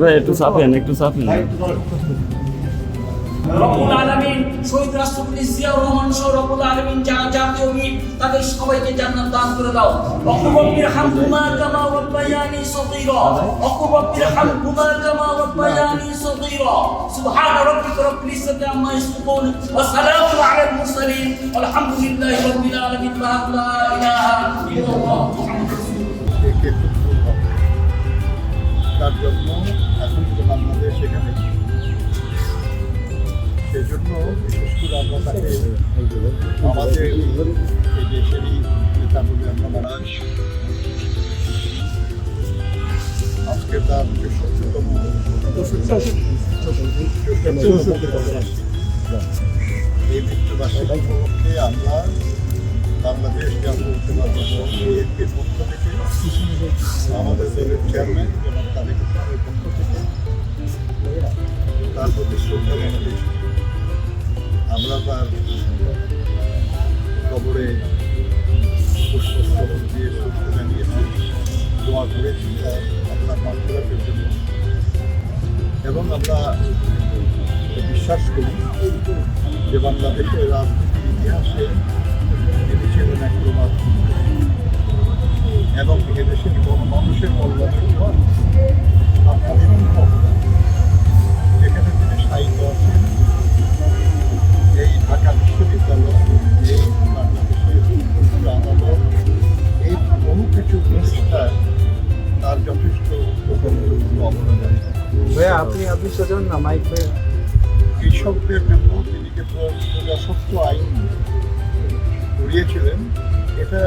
ভাই একটু চাপেন রব্বুল আলামিন শহীদ রাষ্ট্রপতি জিয়াউর রহমান সহ রব্বুল আলামিন জাতীয় বীর তাদের সবাইকে জান্নাত দান করে দাও। রব্বির হামহুমা কামা রাব্বায়ানি সগীরা রব্বির হামহুমা কামা রাব্বায়ানি সগীরা সুবহান রাব্বিকা রাব্বিল ইজ্জাতি আম্মা ইয়াসিফুন ওয়া সালামুন আলাল মুরসালিন আলহামদুলিল্লাহি রাব্বিল আলামিন লা ইলাহা ইল্লাল্লাহ তার জন্য এখন যে বাংলাদেশ এখানে সেই জন্য বিশেষ করে আমরা তাকে আমাদের এই দেশেরই নেতা বলে আমরা মানাজ আজকে তার ৬৪তম এই মৃত্যুবার্ষিকী উপলক্ষে আমরা বাংলাদেশ জাতীয়তাবাদী দল বিএনপির পক্ষ থেকে আমাদের দলের চেয়ারম্যান জনাব তারেক রহমানের পক্ষ থেকে তার প্রতি শ্রদ্ধা জানাতে আমরা তার কবরে পুষ্পস্তবক দিয়ে শ্রদ্ধা জানিয়েছি, দোয়া করেছি তার আপনার মাত্রার জন্য এবং আমরা বিশ্বাস করি যে বাংলাদেশের রাজনীতির ইতিহাসে তিনি ছিলেন এক প্রমাণ এবং এদেশের মানুষের কল্যাণের জন্য অসম্ভব যেখানে তিনি সাহিত্য আছেন এই ঢাকা বিশ্ববিদ্যালয় এই বাংলাদেশের আদালত এই বহু কিছু প্রতিষ্ঠায় তার যথেষ্ট অবদান আছে। আপনি সেজন না মাইক কৃষকদের জন্য তিনি যে প্রজাস্বত্ব আইন করিয়েছিলেন এটা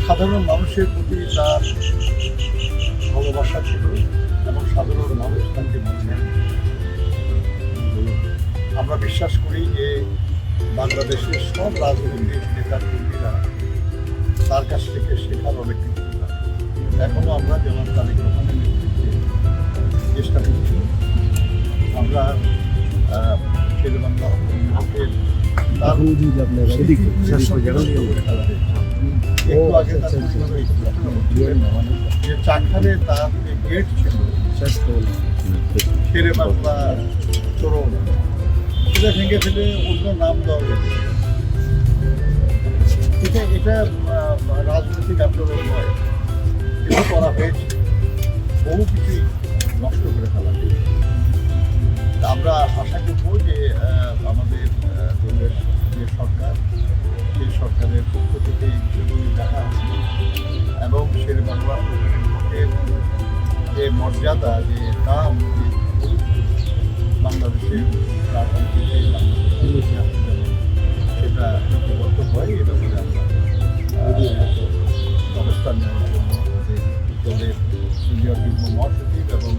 সাধারণ মানুষের প্রতি তার ভালোবাসা ছিল এবং সাধারণ মানুষ তাকে বুঝেন। আমরা বিশ্বাস করি যে বাংলাদেশের সব রাজনৈতিক নেতা কর্মীরা তার কাছ থেকে শেখার অনেক কিছু এখনো আমরা যেমন তারেক রহমানের নেতৃত্বে চেষ্টা করছি। আমরা শেরেবাংলা একটু আগে যে চাকখানে তার যে গেট ছিল শেরেবাংলা চোরণ সেটা ভেঙে ফেলে অন্য নাম দেওয়া হয়েছে। এটা রাজনৈতিক আন্দোলন নয়, এটা করা হয়েছে, বহু কিছুই নষ্ট করে ফেলা হয়েছে। আমরা আশা করব যে আমাদের দলের যে সরকার সেই সরকারের পক্ষ থেকে এই বিষয়গুলি দেখা হবে এবং শেরেবাংলা লোকের যে মর্যাদা যে দাম বাংলাদেশের রাজনীতিতে সেটা লিপিবদ্ধ হয়। এটা বলে আমরা অবস্থান নেওয়ার জন্য আমাদের দলের সিনিয়র যুগ্ম মহাসচিব এবং